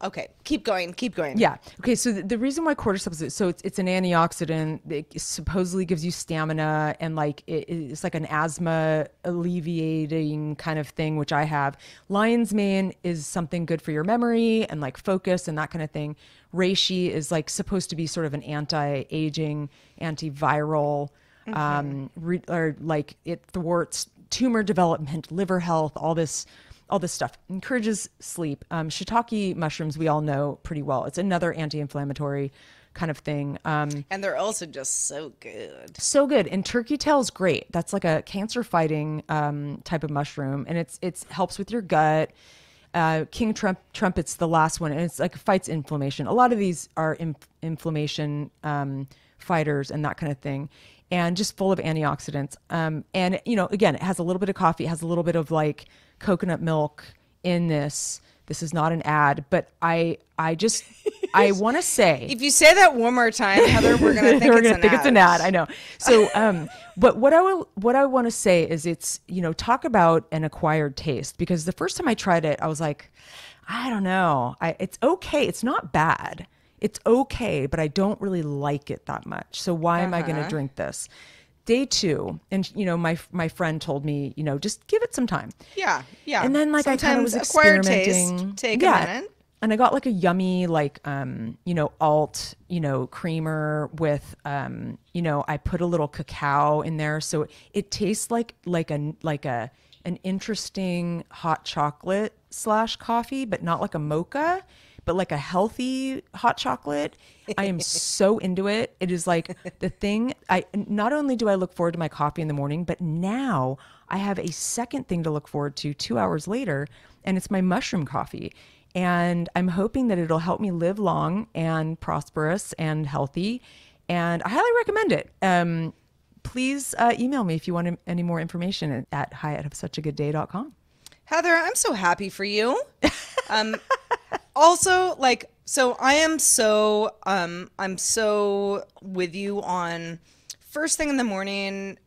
okay, keep going. Yeah. Okay. So the reason why cordyceps is, so it's an antioxidant. It supposedly gives you stamina and like it's like an asthma alleviating kind of thing, which I have. Lion's mane is something good for your memory and like focus and that kind of thing. Reishi is like supposed to be sort of an anti-aging, antiviral, or like it thwarts tumor development, liver health, all this stuff. Encourages sleep. Shiitake mushrooms, we all know pretty well. It's another anti-inflammatory kind of thing. And they're also just so good. So good. And turkey tail is great. That's like a cancer fighting type of mushroom. And it helps with your gut. King trumpet's the last one. And it's like fights inflammation. A lot of these are inflammation fighters and that kind of thing. And just full of antioxidants. And, again, it has a little bit of coffee. It has a little bit of like coconut milk in this. This is not an ad, but I want to say. If you say that one more time, Heather, we're going to think it's an ad. I know. So, but what I want to say is it's, talk about an acquired taste, because the first time I tried it, I was like, I don't know. It's okay. It's not bad. It's okay, but I don't really like it that much. So why am I going to drink this? Day 2, and my friend told me, just give it some time. Yeah. And then like sometimes I kind of was experimenting. Taste, take a minute. And I got like a yummy like alt creamer with I put a little cacao in there, so it tastes like an interesting hot chocolate chocolate/coffee, but not like a mocha, but like a healthy hot chocolate. I am so into it. It is like the thing. I not only do I look forward to my coffee in the morning, but now I have a second thing to look forward to 2 hours later, and it's my mushroom coffee. And I'm hoping that it'll help me live long and prosperous and healthy. And I highly recommend it. Please email me if you want any more information at hi@havesuchagagoodday.com. Heather, I'm so happy for you. Also, like, so I'm so with you on first thing in the morning,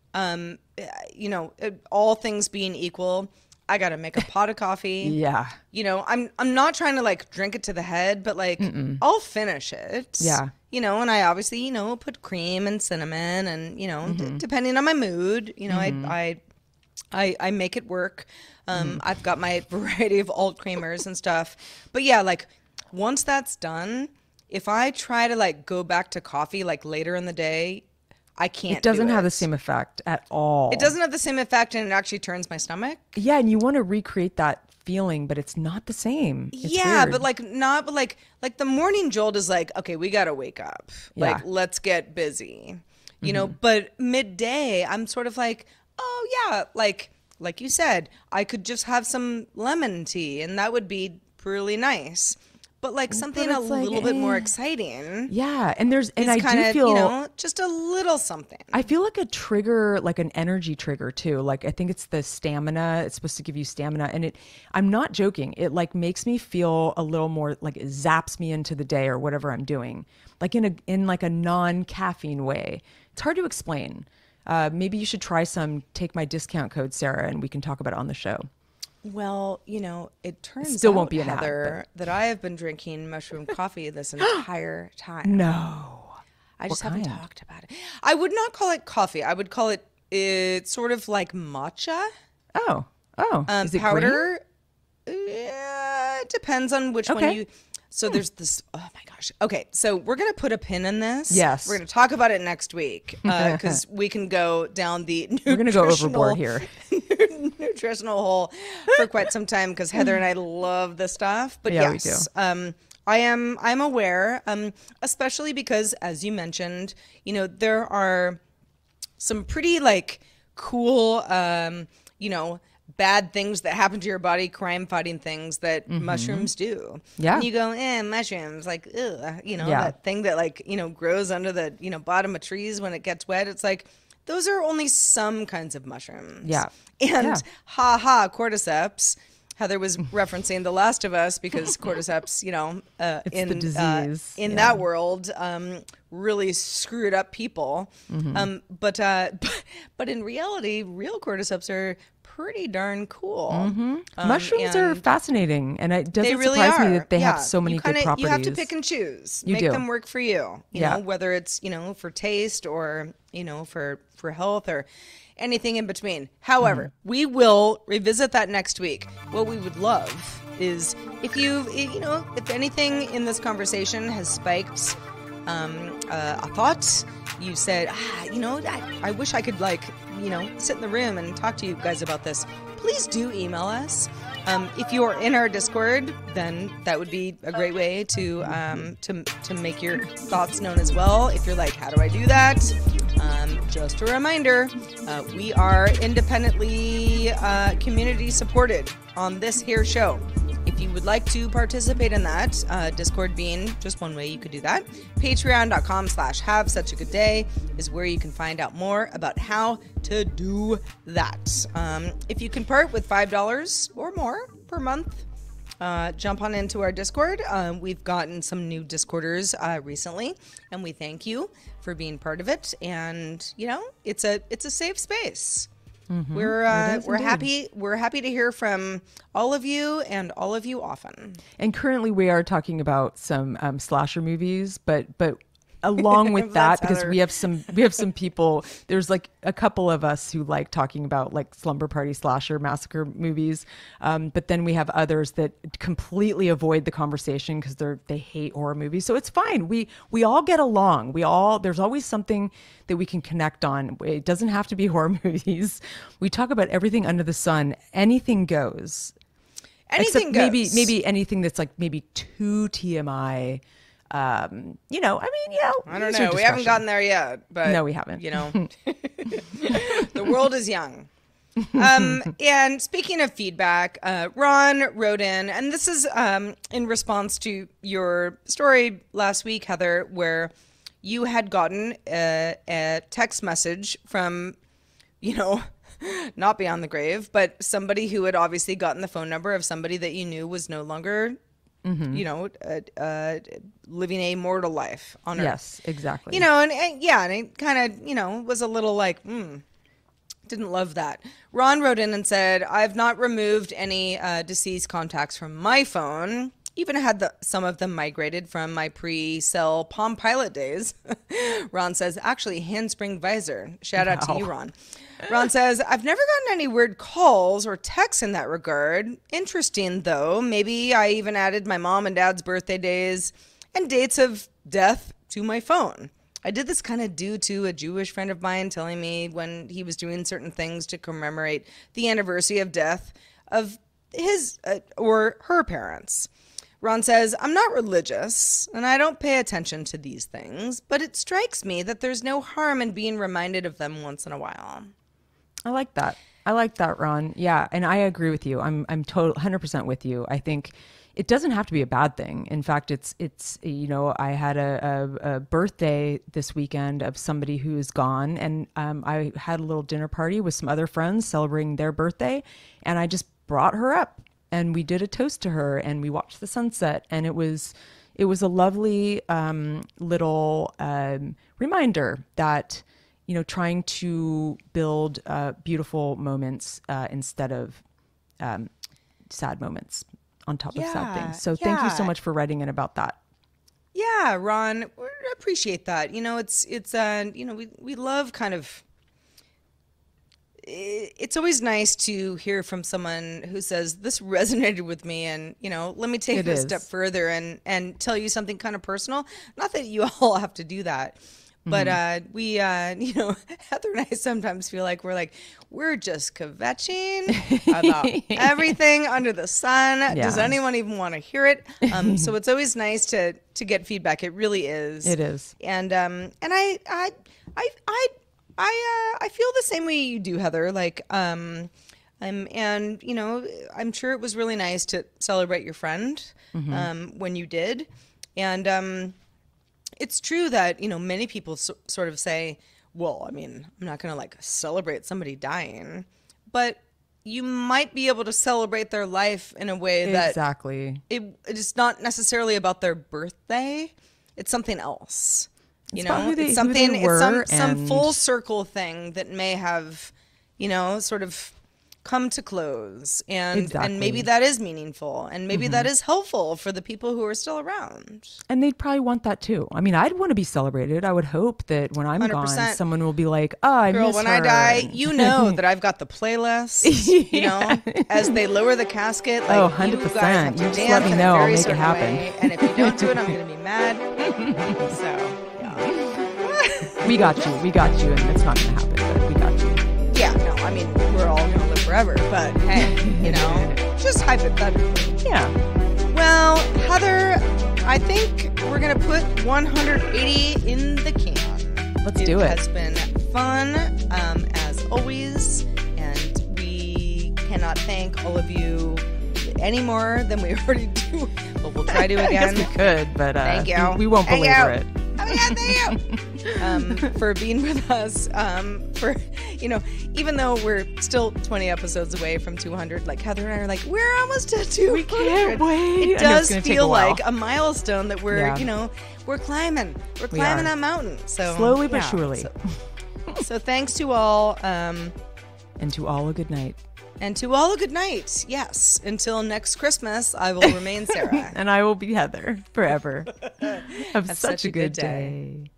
all things being equal, I got to make a pot of coffee. Yeah. I'm not trying to like drink it to the head, but like I'll finish it. Yeah. And I obviously, put cream and cinnamon and, depending on my mood, I make it work. I've got my variety of alt creamers and stuff. But yeah, like once that's done, if I try to like go back to coffee like later in the day, I can't. It doesn't have the same effect at all. It doesn't have the same effect, and it actually turns my stomach. Yeah, and you want to recreate that feeling, but it's not the same. It's weird. But like the morning jolt is like, okay, we got to wake up. Yeah. Like, let's get busy. But midday, I'm sort of like, oh yeah, like you said, I could just have some lemon tea and that would be really nice. But like something a little bit more exciting. Yeah, and I do feel just a little something. I feel like a trigger, like an energy trigger too. Like I think it's the stamina. It's supposed to give you stamina, and I'm not joking. It like makes me feel a little more like it zaps me into the day or whatever I'm doing, like in like a non-caffeine way. It's hard to explain. Maybe you should try some. Take my discount code, Sarah, and we can talk about it on the show. Well, it turns Still out, won't be an Heather, that I have been drinking mushroom coffee this entire time. No. I just haven't talked about it. I would not call it coffee. I would call it's sort of like matcha. Oh. Is it powder? Yeah, it depends on which one you... So there's this, oh my gosh. Okay, so we're going to put a pin in this. Yes. We're going to talk about it next week because we can go down the We're going to go overboard here. nutritional hole for quite some time because Heather and I love this stuff. But yeah, yes, we do. I'm aware, especially because, as you mentioned, there are some pretty like cool, bad things that happen to your body, crime-fighting things that mushrooms do. Yeah. And you go, mushrooms, like, ugh, that thing that like, grows under the, bottom of trees when it gets wet. It's like, those are only some kinds of mushrooms. Yeah. And cordyceps. Heather was referencing The Last of Us because cordyceps, it's the disease. In that world, really screwed up people. But in reality, real cordyceps are pretty darn cool. Mushrooms are fascinating, and it doesn't really surprise me are. that they have so many good properties. You have to pick and choose. You Make do. them work for you. You know, whether it's for taste or for health or anything in between. However, we will revisit that next week. What we would love is if if anything in this conversation has spiked a thought. You said, I wish I could sit in the room and talk to you guys about this. Please do email us. If you're in our Discord, then that would be a great way to make your thoughts known as well. If you're like, how do I do that? Just a reminder, we are independently community supported on this here show. If you would like to participate in that, Discord being just one way you could do that, patreon.com/havesuchagoodday is where you can find out more about how to do that. If you can part with $5 or more per month, jump on into our Discord. We've gotten some new Discorders recently, and we thank you for being part of it. And it's a safe space. We're happy to hear from all of you and all of you often. And currently we are talking about some slasher movies, but along with that, because we have some people, there's like a couple of us who like talking about like slumber party slasher massacre movies, but then we have others that completely avoid the conversation because they hate horror movies. So it's fine. We all get along. There's always something that we can connect on. It doesn't have to be horror movies. We talk about everything under the sun. Anything goes. Anything Except goes. maybe anything that's like maybe too TMI. I mean, I don't know. We haven't gotten there yet, but no, we haven't. The world is young. And speaking of feedback, Ron wrote in, and this is in response to your story last week, Heather, where you had gotten a text message from, not beyond the grave, but somebody who had obviously gotten the phone number of somebody that you knew was no longer, living a mortal life on Earth. Yes, exactly. And it kind of, was a little like, didn't love that. Ron wrote in and said, I've not removed any deceased contacts from my phone. Even had some of them migrated from my pre-cell Palm Pilot days. Ron says, actually, handspring visor. Shout out to you, Ron. Ron says, I've never gotten any weird calls or texts in that regard. Interesting, though. Maybe I even added my mom and dad's birthday days and dates of death to my phone. I did this kind of due to a Jewish friend of mine telling me when he was doing certain things to commemorate the anniversary of death of his or her parents. Ron says, I'm not religious and I don't pay attention to these things, but it strikes me that there's no harm in being reminded of them once in a while. I like that, Ron. Yeah, and I agree with you. I'm 100% with you. I think it doesn't have to be a bad thing. In fact, it's I had a birthday this weekend of somebody who's gone, and I had a little dinner party with some other friends celebrating their birthday, and I just brought her up, and we did a toast to her, and we watched the sunset, and it was a lovely little reminder that trying to build beautiful moments instead of sad moments on top of sad things. So thank you so much for writing in about that. Yeah, Ron, we appreciate that. We love kind of, it's always nice to hear from someone who says this resonated with me, and let me take it a step further and tell you something kind of personal. Not that you all have to do that. But we, Heather and I sometimes feel like we're just kvetching about everything under the sun. Yeah. Does anyone even want to hear it? So it's always nice to get feedback. It really is. It is. And I feel the same way you do, Heather. I'm sure it was really nice to celebrate your friend when you did, and it's true that, many people sort of say, well, I mean, I'm not going to celebrate somebody dying, but you might be able to celebrate their life in a way that it is not necessarily about their birthday. It's something else. It's something, it's some full circle thing that may have, sort of come to close, and maybe that is meaningful, and maybe that is helpful for the people who are still around. And they'd probably want that too. I mean, I'd want to be celebrated. I would hope that when I'm 100%. Gone, someone will be like, "Oh, I miss when her." I die, that I've got the playlist. As they lower the casket, 100%. You just let me know. I'll make it happen. And if you don't do it, I'm going to be mad. We got you, and it's not going to happen, but we got you. Yeah, no, I mean, we're all going to live forever, but hey, just hypothetically. Yeah. Well, Heather, I think we're going to put 180 in the can. Let's do it. It has been fun, as always, and we cannot thank all of you any more than we already do, but we'll try to again. I guess we could, but thank you. We won't belabor it. Oh yeah, thank you. For being with us, for even though we're still 20 episodes away from 200, Heather and I are we're almost at 200. We can't wait. It does feel like a milestone that we're we're climbing that mountain. So slowly but surely. So thanks to all, and to all a good night. And to all a good night. Yes. Until next Christmas, I will remain Sarah. And I will be Heather forever. Have such a good day.